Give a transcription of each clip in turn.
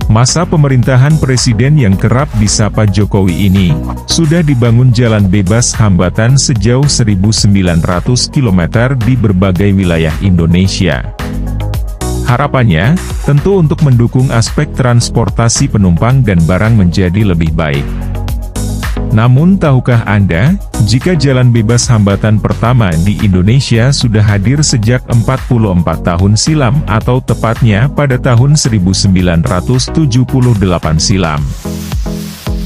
Masa pemerintahan presiden yang kerap disapa Jokowi ini, sudah dibangun jalan bebas hambatan sejauh 1.900 km di berbagai wilayah Indonesia. Harapannya, tentu untuk mendukung aspek transportasi penumpang dan barang menjadi lebih baik. Namun tahukah Anda, jika jalan bebas hambatan pertama di Indonesia sudah hadir sejak 44 tahun silam atau tepatnya pada tahun 1978 silam.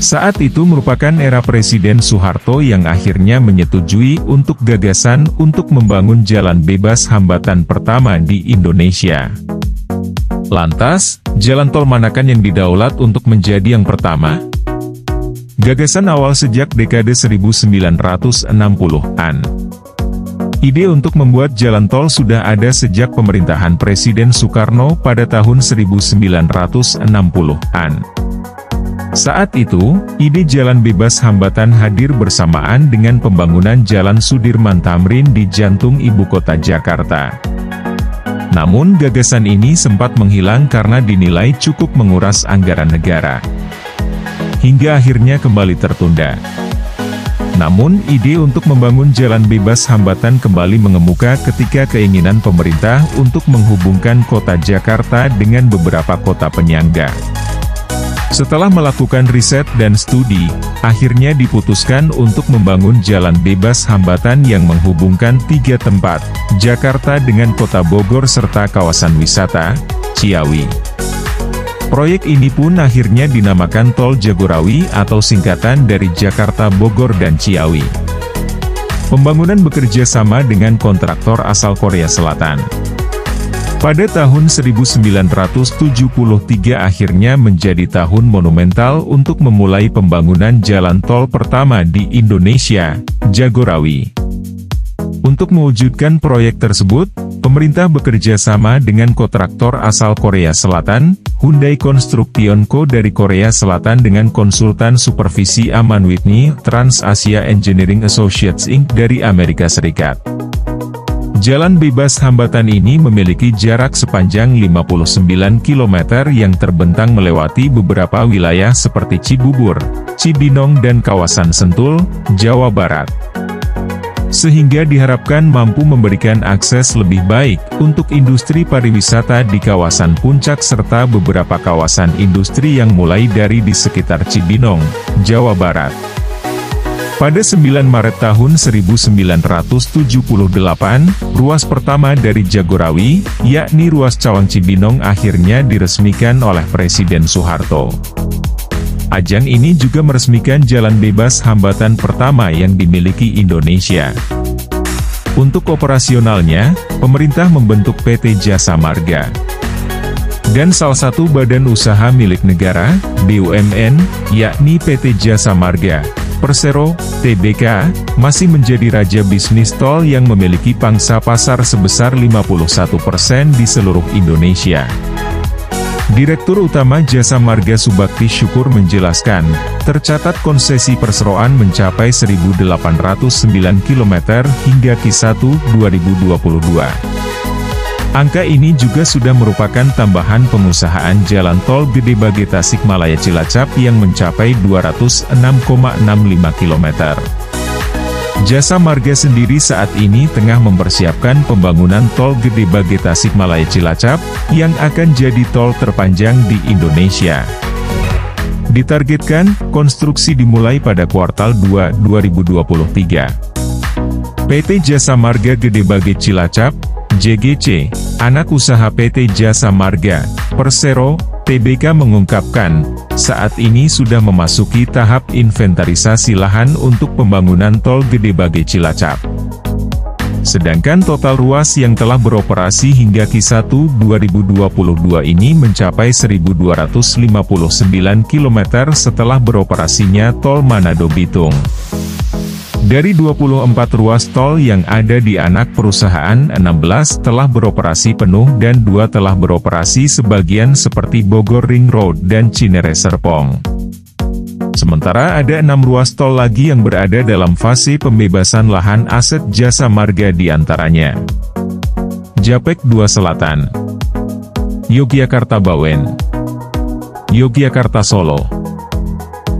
Saat itu merupakan era Presiden Soeharto yang akhirnya menyetujui untuk gagasan untuk membangun jalan bebas hambatan pertama di Indonesia. Lantas, jalan tol manakan yang didaulat untuk menjadi yang pertama? Gagasan awal sejak dekade 1960-an. Ide untuk membuat jalan tol sudah ada sejak pemerintahan Presiden Soekarno pada tahun 1960-an. Saat itu, ide jalan bebas hambatan hadir bersamaan dengan pembangunan Jalan Sudirman Tamrin di jantung ibu kota Jakarta. Namun gagasan ini sempat menghilang karena dinilai cukup menguras anggaran negara. Hingga akhirnya kembali tertunda. Namun, ide untuk membangun jalan bebas hambatan kembali mengemuka ketika keinginan pemerintah untuk menghubungkan kota Jakarta dengan beberapa kota penyangga. Setelah melakukan riset dan studi, akhirnya diputuskan untuk membangun jalan bebas hambatan yang menghubungkan 3 tempat, Jakarta dengan kota Bogor serta kawasan wisata, Ciawi. Proyek ini pun akhirnya dinamakan Tol Jagorawi atau singkatan dari Jakarta, Bogor dan Ciawi. Pembangunan bekerja sama dengan kontraktor asal Korea Selatan. Pada tahun 1973 akhirnya menjadi tahun monumental untuk memulai pembangunan jalan tol pertama di Indonesia, Jagorawi. Untuk mewujudkan proyek tersebut, pemerintah bekerja sama dengan kontraktor asal Korea Selatan, Hyundai Construction Co. dari Korea Selatan dengan konsultan supervisi Aman Whitney, Trans Asia Engineering Associates Inc. dari Amerika Serikat. Jalan bebas hambatan ini memiliki jarak sepanjang 59 km yang terbentang melewati beberapa wilayah seperti Cibubur, Cibinong dan kawasan Sentul, Jawa Barat. Sehingga diharapkan mampu memberikan akses lebih baik untuk industri pariwisata di kawasan Puncak serta beberapa kawasan industri yang mulai dari di sekitar Cibinong, Jawa Barat. Pada 9 Maret tahun 1978, ruas pertama dari Jagorawi, yakni ruas Cawang Cibinong akhirnya diresmikan oleh Presiden Soeharto. Ajang ini juga meresmikan jalan bebas hambatan pertama yang dimiliki Indonesia. Untuk operasionalnya, pemerintah membentuk PT Jasa Marga. Dan salah satu badan usaha milik negara, BUMN, yakni PT Jasa Marga, Persero, Tbk, masih menjadi raja bisnis tol yang memiliki pangsa pasar sebesar 51% di seluruh Indonesia. Direktur Utama Jasa Marga Subakti Syukur menjelaskan, tercatat konsesi perseroan mencapai 1.809 km hingga Q1 2022. Angka ini juga sudah merupakan tambahan pengusahaan jalan tol Gede Bage Tasikmalaya Cilacap yang mencapai 206,65 km. Jasa Marga sendiri saat ini tengah mempersiapkan pembangunan tol Gede Bage Tasikmalaya Cilacap, yang akan jadi tol terpanjang di Indonesia. Ditargetkan, konstruksi dimulai pada kuartal 2 2023. PT Jasa Marga Gede Bage Cilacap, JGC, anak usaha PT Jasa Marga, Persero, Tbk mengungkapkan, saat ini sudah memasuki tahap inventarisasi lahan untuk pembangunan tol Gede Bage Cilacap. Sedangkan total ruas yang telah beroperasi hingga Q1 2022 ini mencapai 1.259 km setelah beroperasinya tol Manado Bitung. Dari 24 ruas tol yang ada di anak perusahaan, 16 telah beroperasi penuh dan 2 telah beroperasi sebagian seperti Bogor Ring Road dan Cinere Serpong. Sementara ada 6 ruas tol lagi yang berada dalam fase pembebasan lahan aset Jasa Marga di antaranya Japek 2 Selatan, Yogyakarta Bawen, Yogyakarta Solo,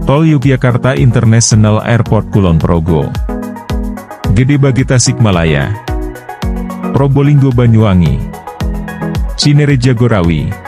Tol Yogyakarta International Airport Kulon Progo, Gede Bage Tasikmalaya, Probolinggo Banyuwangi, Cinere Jagorawi.